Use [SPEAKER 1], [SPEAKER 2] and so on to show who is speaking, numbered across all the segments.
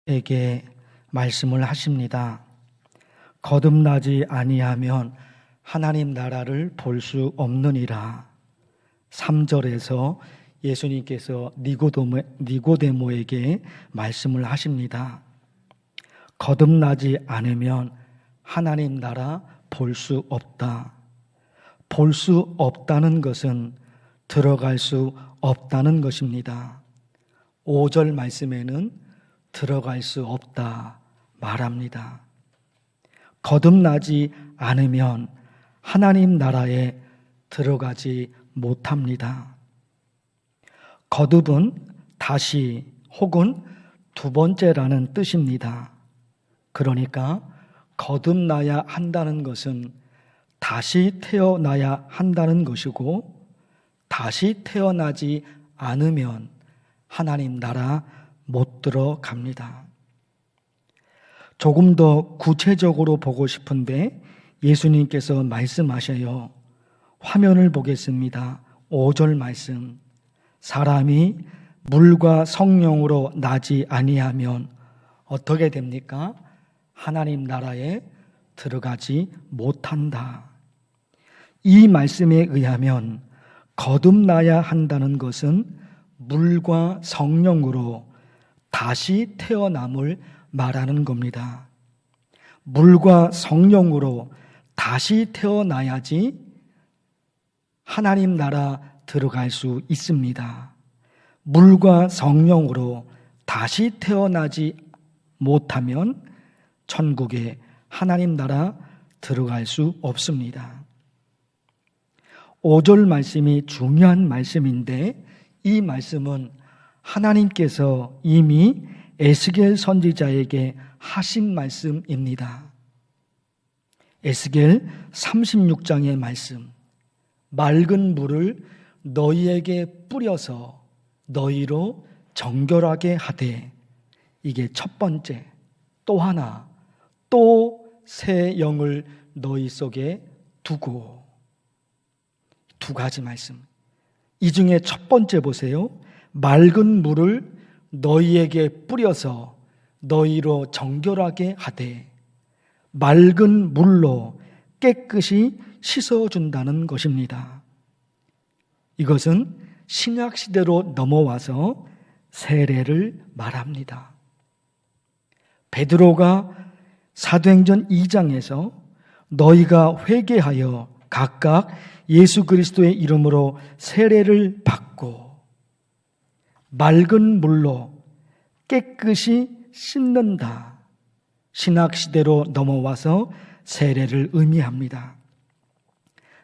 [SPEAKER 1] 에게 말씀을 하십니다. 거듭나지 아니하면 하나님 나라를 볼 수 없느니라. 3절에서 예수님께서 니고데모에게 말씀을 하십니다. 거듭나지 않으면 하나님 나라 볼 수 없다. 볼 수 없다는 것은 들어갈 수 없다는 것입니다. 5절 말씀에는 들어갈 수 없다 말합니다. 거듭나지 않으면 하나님 나라에 들어가지 못합니다. 거듭은 다시 혹은 두 번째라는 뜻입니다. 그러니까 거듭나야 한다는 것은 다시 태어나야 한다는 것이고, 다시 태어나지 않으면 하나님 나라 못 들어갑니다. 조금 더 구체적으로 보고 싶은데 예수님께서 말씀하셔요. 화면을 보겠습니다. 5절 말씀. 사람이 물과 성령으로 나지 아니하면 어떻게 됩니까? 하나님 나라에 들어가지 못한다. 이 말씀에 의하면 거듭나야 한다는 것은 물과 성령으로 다시 태어남을 말하는 겁니다. 물과 성령으로 다시 태어나야지 하나님 나라 들어갈 수 있습니다. 물과 성령으로 다시 태어나지 못하면 천국에 하나님 나라 들어갈 수 없습니다. 5절 말씀이 중요한 말씀인데 이 말씀은 하나님께서 이미 에스겔 선지자에게 하신 말씀입니다. 에스겔 36장의 말씀. 맑은 물을 너희에게 뿌려서 너희로 정결하게 하되, 이게 첫 번째. 또 하나, 또 새 영을 너희 속에 두고. 두 가지 말씀. 이 중에 첫 번째 보세요. 맑은 물을 너희에게 뿌려서 너희로 정결하게 하되, 맑은 물로 깨끗이 씻어준다는 것입니다. 이것은 신약시대로 넘어와서 세례를 말합니다. 베드로가 사도행전 2장에서 너희가 회개하여 각각 예수 그리스도의 이름으로 세례를 받고 맑은 물로 깨끗이 씻는다. 신학시대로 넘어와서 세례를 의미합니다.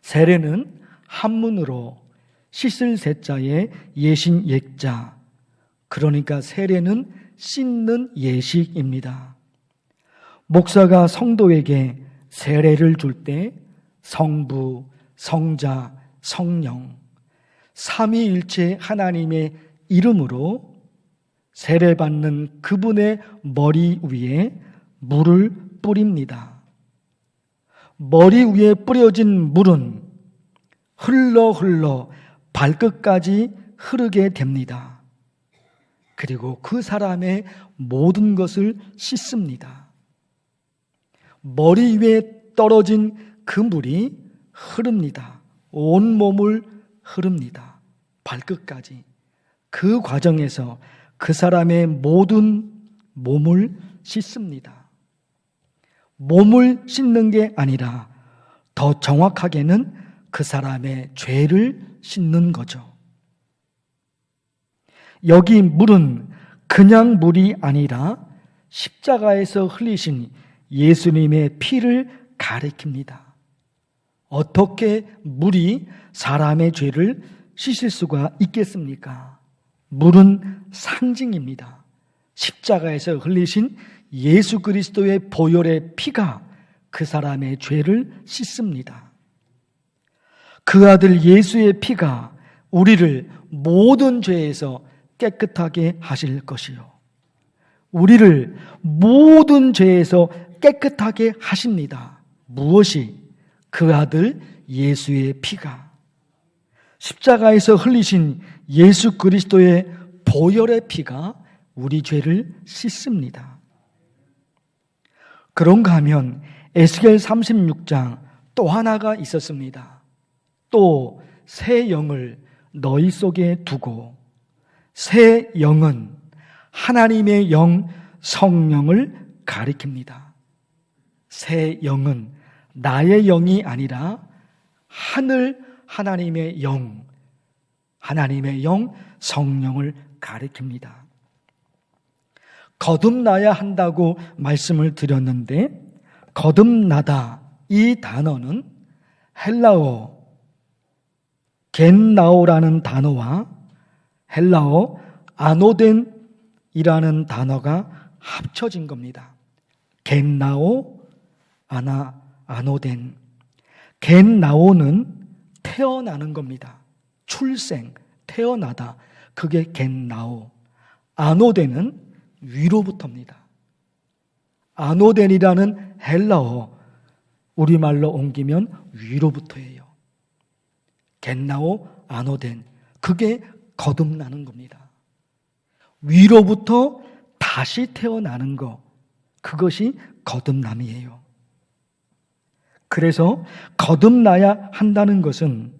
[SPEAKER 1] 세례는 한문으로 씻을 세자의 예신 예자, 그러니까 세례는 씻는 예식입니다. 목사가 성도에게 세례를 줄 때 성부, 성자, 성령, 삼위일체 하나님의 이름으로 세례받는 그분의 머리 위에 물을 뿌립니다. 머리 위에 뿌려진 물은 흘러 발끝까지 흐르게 됩니다. 그리고 그 사람의 모든 것을 씻습니다. 머리 위에 떨어진 그 물이 흐릅니다. 온 몸을 흐릅니다. 발끝까지. 그 과정에서 그 사람의 모든 몸을 씻습니다. 몸을 씻는 게 아니라 더 정확하게는 그 사람의 죄를 씻는 거죠. 여기 물은 그냥 물이 아니라 십자가에서 흘리신 예수님의 피를 가리킵니다. 어떻게 물이 사람의 죄를 씻을 수가 있겠습니까? 물은 상징입니다. 십자가에서 흘리신 예수 그리스도의 보혈의 피가 그 사람의 죄를 씻습니다. 그 아들 예수의 피가 우리를 모든 죄에서 깨끗하게 하실 것이요, 우리를 모든 죄에서 깨끗하게 하십니다. 무엇이? 그 아들 예수의 피가, 십자가에서 흘리신 예수 그리스도의 보혈의 피가 우리 죄를 씻습니다. 그런가 하면 에스겔 36장 또 하나가 있었습니다. 또 새 영을 너희 속에 두고, 새 영은 하나님의 영 성령을 가리킵니다. 새 영은 나의 영이 아니라 하늘 하나님의 영, 하나님의 영 성령을 가리킵니다. 거듭나야 한다고 말씀을 드렸는데, 거듭나다 이 단어는 헬라어 겐나오라는 단어와 헬라어 아노덴이라는 단어가 합쳐진 겁니다. 겐나오, 아노덴. 겐나오는 태어나는 겁니다. 출생, 태어나다. 그게 겐나오. 아노덴은 위로부터입니다. 아노덴이라는 헬라어, 우리말로 옮기면 위로부터예요. 겐나오, 아노덴. 그게 거듭나는 겁니다. 위로부터 다시 태어나는 것, 그것이 거듭남이에요. 그래서 거듭나야 한다는 것은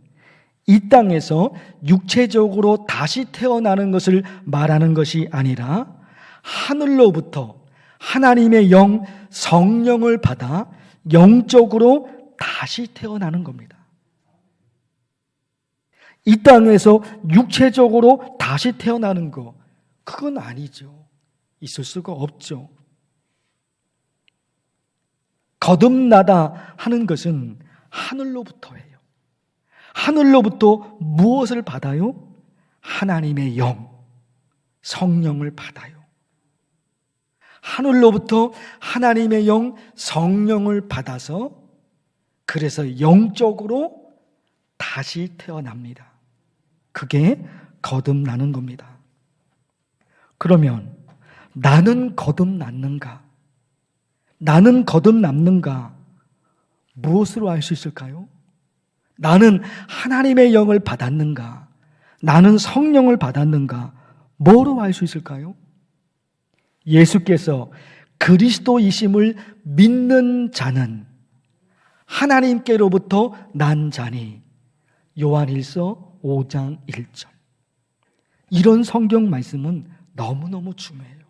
[SPEAKER 1] 이 땅에서 육체적으로 다시 태어나는 것을 말하는 것이 아니라 하늘로부터 하나님의 영, 성령을 받아 영적으로 다시 태어나는 겁니다. 이 땅에서 육체적으로 다시 태어나는 거, 그건 아니죠. 있을 수가 없죠. 거듭나다 하는 것은 하늘로부터예요. 하늘로부터 무엇을 받아요? 하나님의 영, 성령을 받아요. 하늘로부터 하나님의 영, 성령을 받아서 그래서 영적으로 다시 태어납니다. 그게 거듭나는 겁니다. 그러면 나는 거듭났는가? 나는 거듭났는가? 무엇으로 알 수 있을까요? 나는 하나님의 영을 받았는가? 나는 성령을 받았는가? 뭐로 알 수 있을까요? 예수께서 그리스도이심을 믿는 자는 하나님께로부터 난 자니, 요한일서 5장 1절. 이런 성경 말씀은 너무너무 중요해요.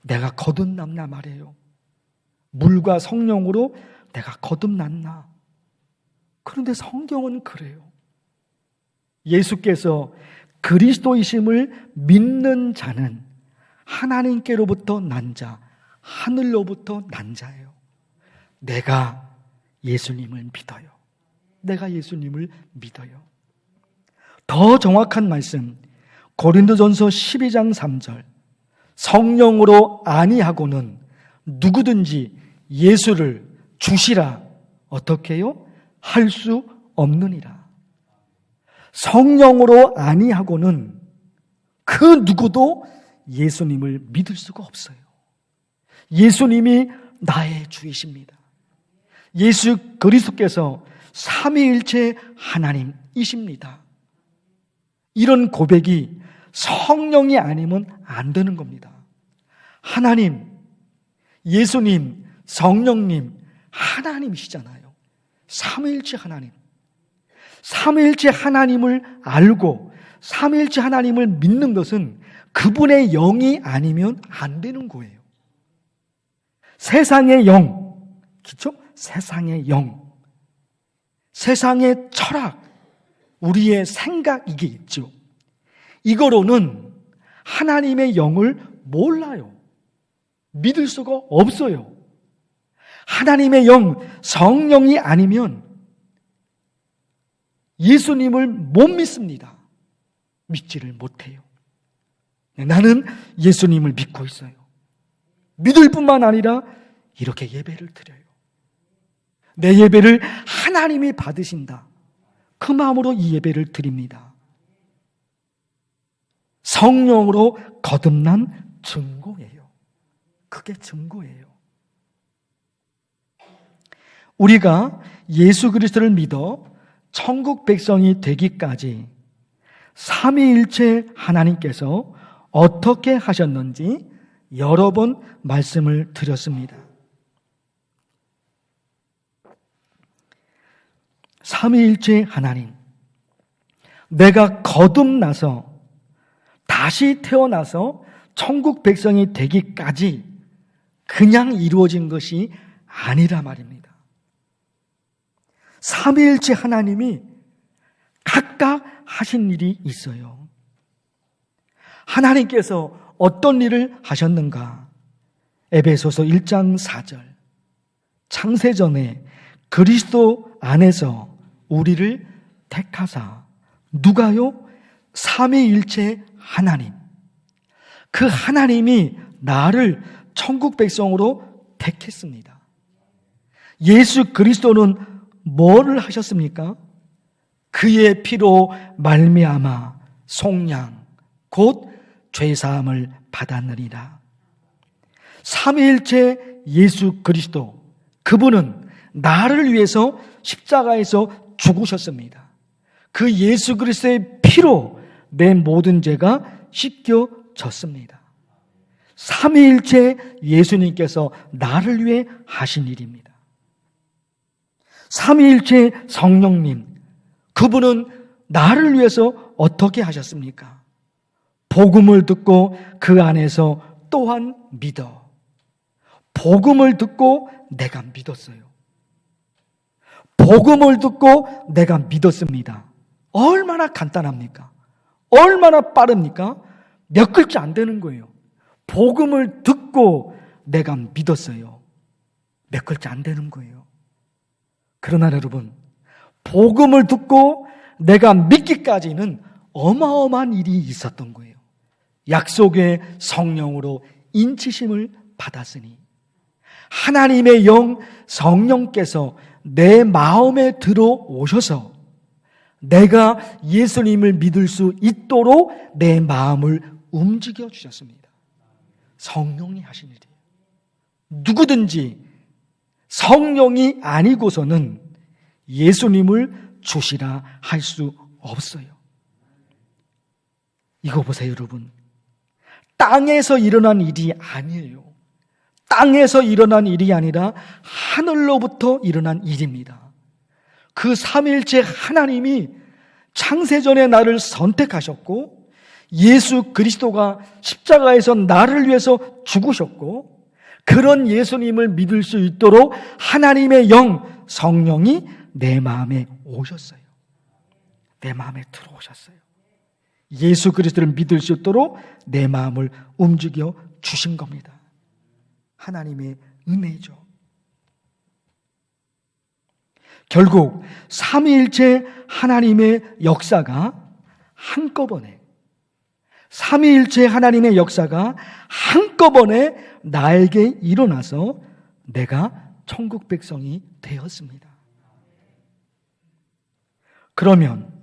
[SPEAKER 1] 내가 거듭났나 말이에요. 물과 성령으로 내가 거듭났나. 그런데 성경은 그래요. 예수께서 그리스도이심을 믿는 자는 하나님께로부터 난 자, 하늘로부터 난 자예요. 내가 예수님을 믿어요. 내가 예수님을 믿어요. 더 정확한 말씀, 고린도전서 12장 3절. 성령으로 아니하고는 누구든지 예수를 주시라 어떻게 해요? 할 수 없느니라. 성령으로 아니하고는 그 누구도 예수님을 믿을 수가 없어요. 예수님이 나의 주이십니다. 예수 그리스도께서 삼위일체 하나님이십니다. 이런 고백이 성령이 아니면 안 되는 겁니다. 하나님, 예수님, 성령님, 하나님이시잖아요. 삼위일체 하나님. 삼위일체 하나님을 알고 삼위일체 하나님을 믿는 것은 그분의 영이 아니면 안 되는 거예요. 세상의 영, 그렇죠? 세상의 영, 세상의 철학, 우리의 생각, 이게 있죠. 이거로는 하나님의 영을 몰라요. 믿을 수가 없어요. 하나님의 영, 성령이 아니면 예수님을 못 믿습니다. 믿지를 못해요. 나는 예수님을 믿고 있어요. 믿을 뿐만 아니라 이렇게 예배를 드려요. 내 예배를 하나님이 받으신다. 그 마음으로 이 예배를 드립니다. 성령으로 거듭난 증거예요. 그게 증거예요. 우리가 예수 그리스도를 믿어 천국 백성이 되기까지 삼위일체 하나님께서 어떻게 하셨는지 여러 번 말씀을 드렸습니다. 삼위일체 하나님, 내가 거듭나서 다시 태어나서 천국 백성이 되기까지 그냥 이루어진 것이 아니라 말입니다. 삼위일체 하나님이 각각 하신 일이 있어요. 하나님께서 어떤 일을 하셨는가? 에베소서 1장 4절, 창세전에 그리스도 안에서 우리를 택하사, 누가요? 삼위일체 하나님, 그 하나님이 나를 천국 백성으로 택했습니다. 예수 그리스도는 뭐를 하셨습니까? 그의 피로 말미암아 속량 곧 죄사함을 받았느니라. 삼위일체 예수 그리스도, 그분은 나를 위해서 십자가에서 죽으셨습니다. 그 예수 그리스도의 피로 내 모든 죄가 씻겨졌습니다. 삼위일체 예수님께서 나를 위해 하신 일입니다. 삼위일체 성령님, 그분은 나를 위해서 어떻게 하셨습니까? 복음을 듣고 그 안에서 또한 믿어. 복음을 듣고 내가 믿었어요. 복음을 듣고 내가 믿었습니다. 얼마나 간단합니까? 얼마나 빠릅니까? 몇 글자 안 되는 거예요. 복음을 듣고 내가 믿었어요. 몇 글자 안 되는 거예요. 그러나 여러분, 복음을 듣고 내가 믿기까지는 어마어마한 일이 있었던 거예요. 약속의 성령으로 인치심을 받았으니 하나님의 영 성령께서 내 마음에 들어오셔서 내가 예수님을 믿을 수 있도록 내 마음을 움직여 주셨습니다. 성령이 하신 일이에요. 누구든지 성령이 아니고서는 예수님을 주시라 할 수 없어요. 이거 보세요, 여러분. 땅에서 일어난 일이 아니에요. 땅에서 일어난 일이 아니라 하늘로부터 일어난 일입니다. 그 삼위일체 하나님이 창세전에 나를 선택하셨고 예수 그리스도가 십자가에서 나를 위해서 죽으셨고 그런 예수님을 믿을 수 있도록 하나님의 영 성령이 내 마음에 오셨어요. 내 마음에 들어오셨어요. 예수 그리스도를 믿을 수 있도록 내 마음을 움직여 주신 겁니다. 하나님의 은혜죠. 결국 삼위일체 하나님의 역사가 한꺼번에, 삼위일체 하나님의 역사가 한꺼번에 나에게 일어나서 내가 천국 백성이 되었습니다. 그러면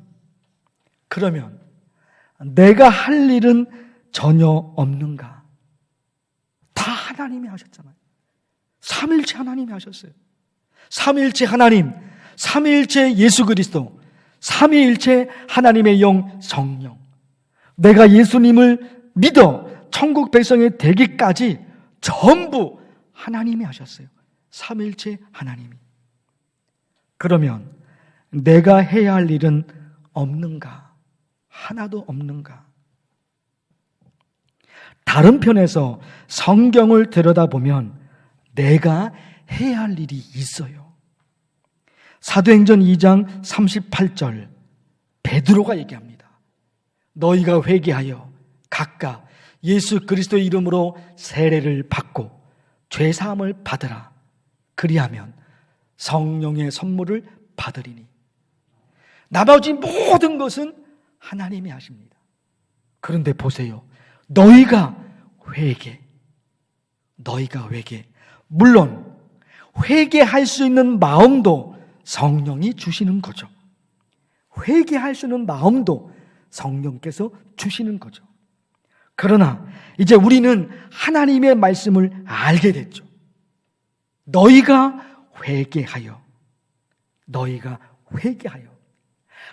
[SPEAKER 1] 내가 할 일은 전혀 없는가? 다 하나님이 하셨잖아요. 삼위일체 하나님이 하셨어요. 삼위일체 하나님, 삼위일체 예수 그리스도, 삼위일체 하나님의 영 성령. 내가 예수님을 믿어 천국 백성이 되기까지 전부 하나님이 하셨어요. 삼위일체 하나님이. 그러면 내가 해야 할 일은 없는가? 하나도 없는가? 다른 편에서 성경을 들여다보면 내가 해야 할 일이 있어요. 사도행전 2장 38절 베드로가 얘기합니다. 너희가 회개하여 각각 예수 그리스도의 이름으로 세례를 받고 죄사함을 받으라. 그리하면 성령의 선물을 받으리니. 나머지 모든 것은 하나님이 하십니다. 그런데 보세요. 너희가 회개. 물론 회개할 수 있는 마음도 성령이 주시는 거죠. 회개할 수 있는 마음도 성령께서 주시는 거죠. 그러나 이제 우리는 하나님의 말씀을 알게 됐죠. 너희가 회개하여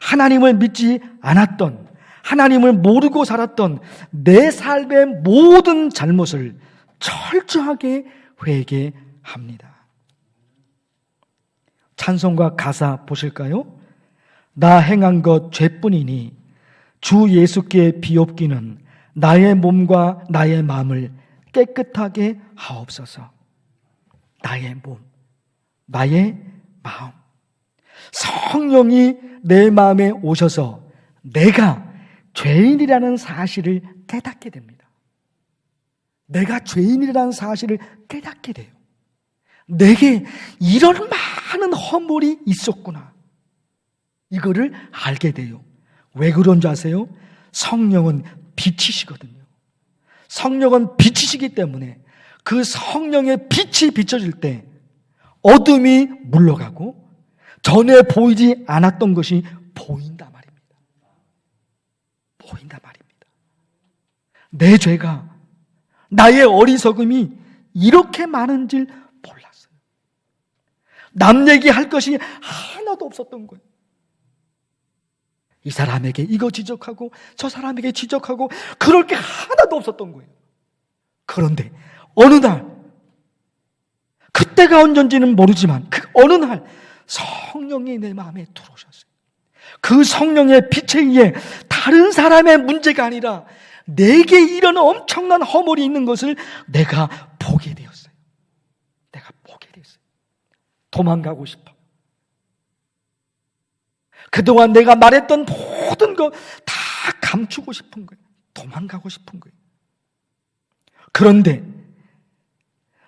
[SPEAKER 1] 하나님을 믿지 않았던, 하나님을 모르고 살았던 내 삶의 모든 잘못을 철저하게 회개합니다. 찬송가 가사 보실까요? 나 행한 것 죄뿐이니 주 예수께 비옵기는 나의 몸과 나의 마음을 깨끗하게 하옵소서. 나의 몸, 나의 마음. 성령이 내 마음에 오셔서 내가 죄인이라는 사실을 깨닫게 됩니다. 내가 죄인이라는 사실을 깨닫게 돼요. 내게 이런 많은 허물이 있었구나. 이거를 알게 돼요. 왜 그런 줄 아세요? 성령은 빛이시거든요. 성령은 빛이시기 때문에 그 성령의 빛이 비춰질 때 어둠이 물러가고 전에 보이지 않았던 것이 보인다 말입니다. 보인다 말입니다. 내 죄가, 나의 어리석음이 이렇게 많은 줄 몰랐어요. 남 얘기할 것이 하나도 없었던 거예요. 이 사람에게 이거 지적하고 저 사람에게 지적하고 그럴 게 하나도 없었던 거예요. 그런데 어느 날, 그때가 언젠지는 모르지만 그 어느 날 성령이 내 마음에 들어오셨어요. 그 성령의 빛에 의해 다른 사람의 문제가 아니라 내게 이런 엄청난 허물이 있는 것을 내가 보게 되었어요. 내가 보게 되었어요. 도망가고 싶어. 그동안 내가 말했던 모든 거 다 감추고 싶은 거예요. 도망가고 싶은 거예요. 그런데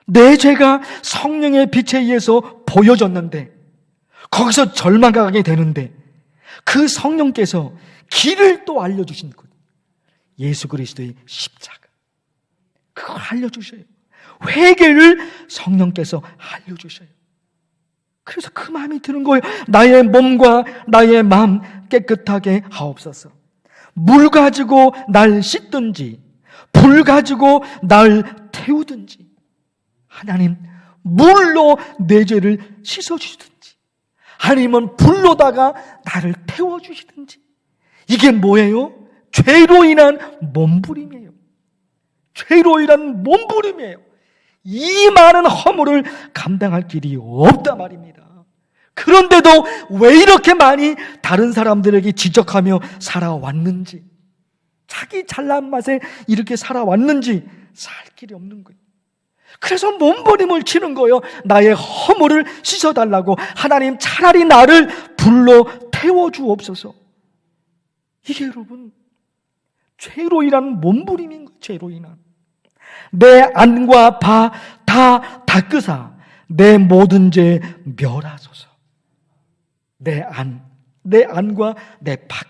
[SPEAKER 1] 내 죄가 성령의 빛에 의해서 보여졌는데 거기서 절망하게 되는데 그 성령께서 길을 또 알려주신 거예요. 예수 그리스도의 십자가. 그걸 알려주셔요. 회개를 성령께서 알려주셔요. 그래서 그 마음이 드는 거예요. 나의 몸과 나의 마음 깨끗하게 하옵소서. 물 가지고 날 씻든지 불 가지고 날 태우든지, 하나님 물로 내 죄를 씻어주시든지 아니면 불로다가 나를 태워주시든지. 이게 뭐예요? 죄로 인한 몸부림이에요. 죄로 인한 몸부림이에요. 이 많은 허물을 감당할 길이 없단 말입니다. 그런데도 왜 이렇게 많이 다른 사람들에게 지적하며 살아왔는지, 자기 잘난 맛에 이렇게 살아왔는지 살 길이 없는 거예요. 그래서 몸부림을 치는 거예요. 나의 허물을 씻어달라고. 하나님 차라리 나를 불로 태워주옵소서. 이게 여러분 죄로 인한 몸부림인 거예요. 죄로 인한. 내 안과 바 다 닦으사 내 모든 죄 멸하소서. 내 안과 내 밖,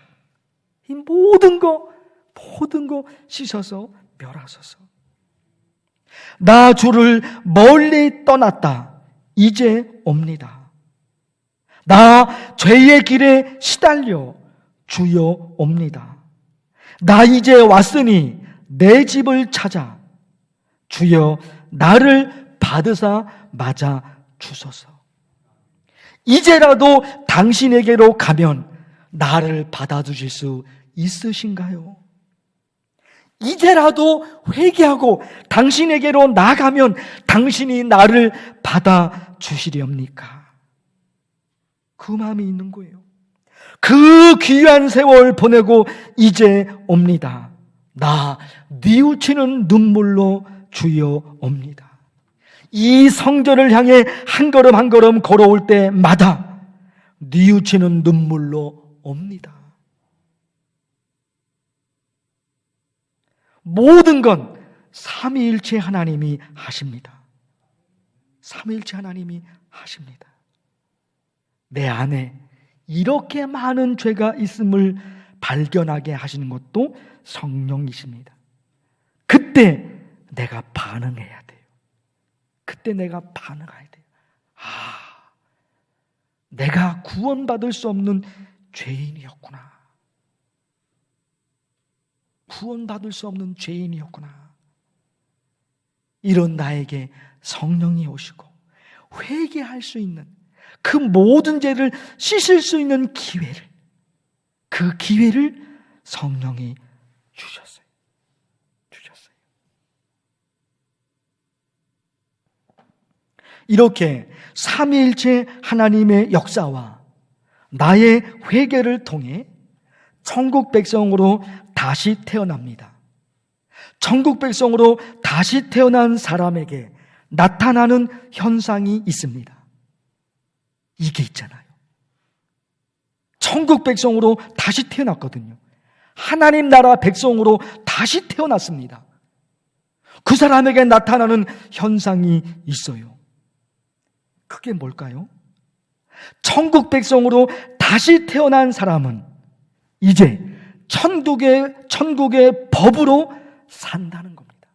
[SPEAKER 1] 이 모든 거 씻어서 멸하소서. 나 주를 멀리 떠났다. 이제 옵니다. 나 죄의 길에 시달려 주여 옵니다. 나 이제 왔으니 내 집을 찾아 주여 나를 받으사 맞아 주소서. 이제라도 당신에게로 가면 나를 받아주실 수 있으신가요? 이제라도 회개하고 당신에게로 나가면 당신이 나를 받아주시렵니까? 그 마음이 있는 거예요. 그 귀한 세월 보내고 이제 옵니다. 나 뉘우치는 눈물로 주여 옵니다. 이 성전을 향해 한 걸음 한 걸음 걸어올 때마다 뉘우치는 눈물로 옵니다. 모든 건 삼위일체 하나님이 하십니다. 삼위일체 하나님이 하십니다. 내 안에 이렇게 많은 죄가 있음을 발견하게 하시는 것도 성령이십니다. 그때 내가 반응해야 돼요. 그때 내가 반응해야 돼요. 내가 구원받을 수 없는 죄인이었구나. 구원받을 수 없는 죄인이었구나. 이런 나에게 성령이 오시고 회개할 수 있는, 그 모든 죄를 씻을 수 있는 기회를, 그 기회를 성령이 주셨어요. 이렇게 삼위일체 하나님의 역사와 나의 회개를 통해 천국 백성으로 다시 태어납니다. 천국 백성으로 다시 태어난 사람에게 나타나는 현상이 있습니다. 이게 있잖아요. 천국 백성으로 다시 태어났거든요. 하나님 나라 백성으로 다시 태어났습니다. 그 사람에게 나타나는 현상이 있어요. 그게 뭘까요? 천국 백성으로 다시 태어난 사람은 이제 천국의 법으로 산다는 겁니다.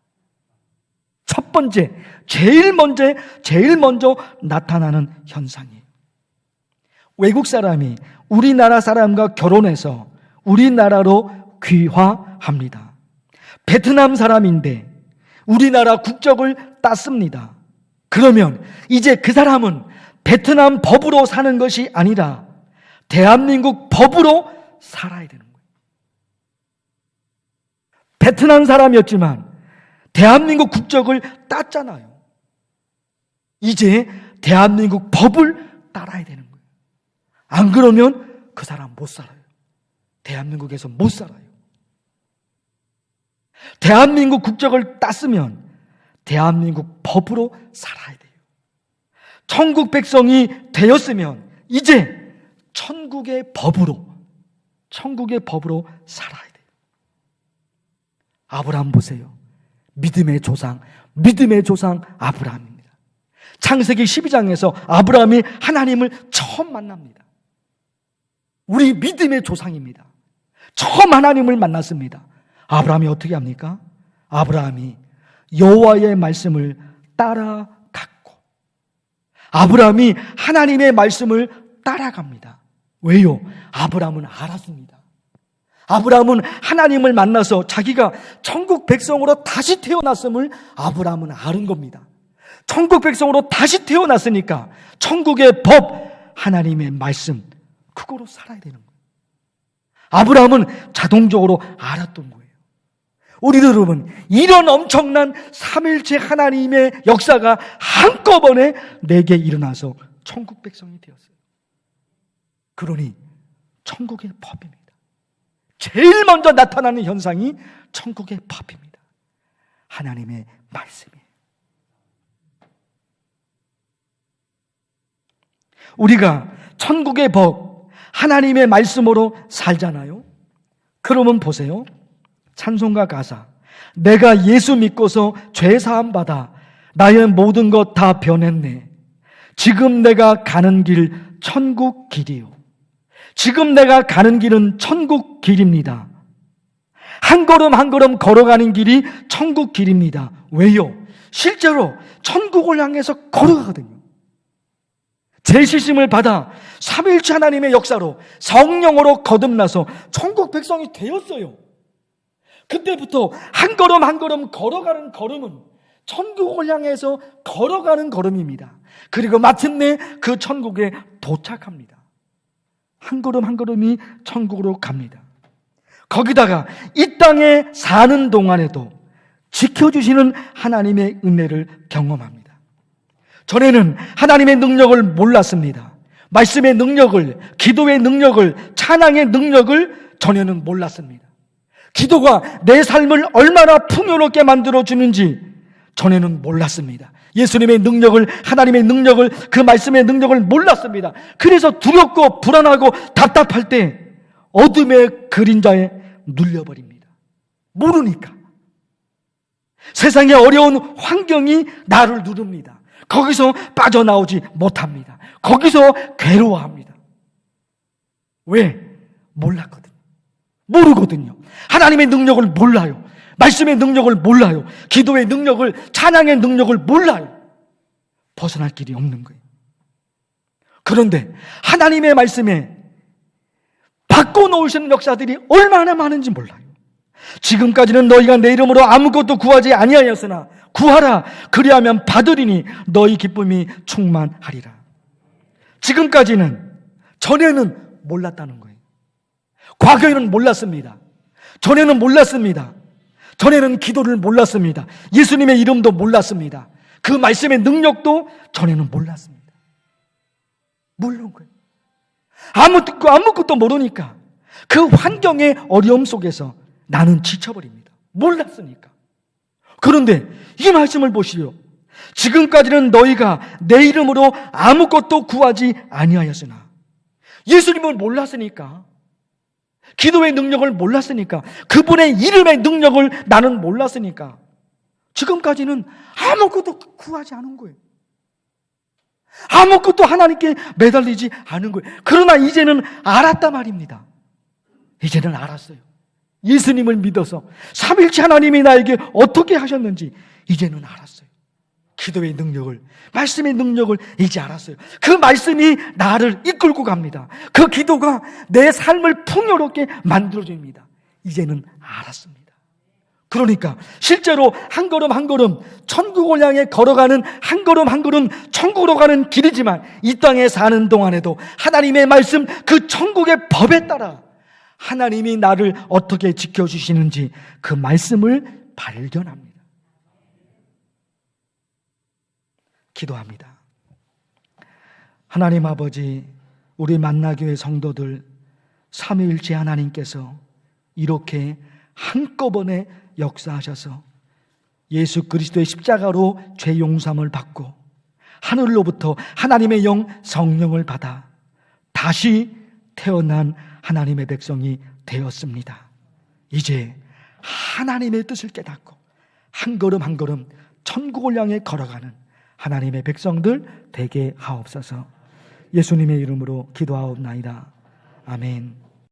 [SPEAKER 1] 첫 번째, 제일 먼저 나타나는 현상이에요. 외국 사람이 우리나라 사람과 결혼해서 우리나라로 귀화합니다. 베트남 사람인데 우리나라 국적을 땄습니다. 그러면 이제 그 사람은 베트남 법으로 사는 것이 아니라 대한민국 법으로 살아야 되는 거예요. 베트남 사람이었지만 대한민국 국적을 땄잖아요. 이제 대한민국 법을 따라야 되는 거예요. 안 그러면 그 사람 못 살아요. 대한민국에서 못 살아요. 대한민국 국적을 땄으면 대한민국 법으로 살아야 돼요. 천국 백성이 되었으면 이제 천국의 법으로 살아야 돼요. 아브라함 보세요. 믿음의 조상 아브라함입니다. 창세기 12장에서 아브라함이 하나님을 처음 만납니다. 우리 믿음의 조상입니다. 처음 하나님을 만났습니다. 아브라함이 어떻게 합니까? 아브라함이 여호와의 말씀을 따라갔고, 아브라함이 하나님의 말씀을 따라갑니다. 왜요? 아브라함은 알았습니다. 아브라함은 하나님을 만나서 자기가 천국 백성으로 다시 태어났음을 아브라함은 아는 겁니다. 천국 백성으로 다시 태어났으니까 천국의 법, 하나님의 말씀, 그거로 살아야 되는 거예요. 아브라함은 자동적으로 알았던 거예요. 우리들은 이런 엄청난 삼일체 하나님의 역사가 한꺼번에 내게 일어나서 천국 백성이 되었어요. 그러니 천국의 법입니다. 제일 먼저 나타나는 현상이 천국의 법입니다. 하나님의 말씀이에요. 우리가 천국의 법, 하나님의 말씀으로 살잖아요. 그러면 보세요. 찬송가 가사, 내가 예수 믿고서 죄 사함 받아 나의 모든 것 다 변했네. 지금 내가 가는 길 천국 길이요. 지금 내가 가는 길은 천국 길입니다. 한 걸음 한 걸음 걸어가는 길이 천국 길입니다. 왜요? 실제로 천국을 향해서 걸어가거든요. 죄시심을 받아 삼일체 하나님의 역사로 성령으로 거듭나서 천국 백성이 되었어요. 그때부터 한 걸음 한 걸음 걸어가는 걸음은 천국을 향해서 걸어가는 걸음입니다. 그리고 마침내 그 천국에 도착합니다. 한 걸음 한 걸음이 천국으로 갑니다. 거기다가 이 땅에 사는 동안에도 지켜주시는 하나님의 은혜를 경험합니다. 전에는 하나님의 능력을 몰랐습니다. 말씀의 능력을, 기도의 능력을, 찬양의 능력을 전에는 몰랐습니다. 기도가 내 삶을 얼마나 풍요롭게 만들어주는지 전에는 몰랐습니다. 예수님의 능력을, 하나님의 능력을, 그 말씀의 능력을 몰랐습니다. 그래서 두렵고 불안하고 답답할 때 어둠의 그림자에 눌려버립니다. 모르니까. 세상의 어려운 환경이 나를 누릅니다. 거기서 빠져나오지 못합니다. 거기서 괴로워합니다. 왜? 몰랐거든요. 모르거든요. 하나님의 능력을 몰라요. 말씀의 능력을 몰라요. 기도의 능력을, 찬양의 능력을 몰라요. 벗어날 길이 없는 거예요. 그런데 하나님의 말씀에 바꿔놓으시는 역사들이 얼마나 많은지 몰라요. 지금까지는 너희가 내 이름으로 아무것도 구하지 아니하였으나 구하라, 그리하면 받으리니 너희 기쁨이 충만하리라. 지금까지는, 전에는 몰랐다는 거예요. 과거에는 몰랐습니다. 전에는 몰랐습니다. 전에는 기도를 몰랐습니다. 예수님의 이름도 몰랐습니다. 그 말씀의 능력도 전에는 몰랐습니다. 모르는 거예요. 아무것도 모르니까 그 환경의 어려움 속에서 나는 지쳐버립니다. 몰랐으니까. 그런데 이 말씀을 보시오. 지금까지는 너희가 내 이름으로 아무것도 구하지 아니하였으나, 예수님을 몰랐으니까, 기도의 능력을 몰랐으니까, 그분의 이름의 능력을 나는 몰랐으니까 지금까지는 아무것도 구하지 않은 거예요. 아무것도 하나님께 매달리지 않은 거예요. 그러나 이제는 알았단 말입니다. 이제는 알았어요. 예수님을 믿어서 삼일째 하나님이 나에게 어떻게 하셨는지 이제는 알았어요. 기도의 능력을, 말씀의 능력을 이제 알았어요. 그 말씀이 나를 이끌고 갑니다. 그 기도가 내 삶을 풍요롭게 만들어줍니다. 이제는 알았습니다. 그러니까 실제로 한 걸음 한 걸음 천국을 향해 걸어가는, 한 걸음 한 걸음 천국으로 가는 길이지만, 이 땅에 사는 동안에도 하나님의 말씀, 그 천국의 법에 따라 하나님이 나를 어떻게 지켜주시는지 그 말씀을 발견합니다. 기도합니다. 하나님 아버지, 우리 만나교회 성도들, 삼위일체 하나님께서 이렇게 한꺼번에 역사하셔서 예수 그리스도의 십자가로 죄 용서함을 받고 하늘로부터 하나님의 영 성령을 받아 다시 태어난 하나님의 백성이 되었습니다. 이제 하나님의 뜻을 깨닫고 한 걸음 한 걸음 천국을 향해 걸어가는 하나님의 백성들 되게 하옵소서. 예수님의 이름으로 기도하옵나이다. 아멘.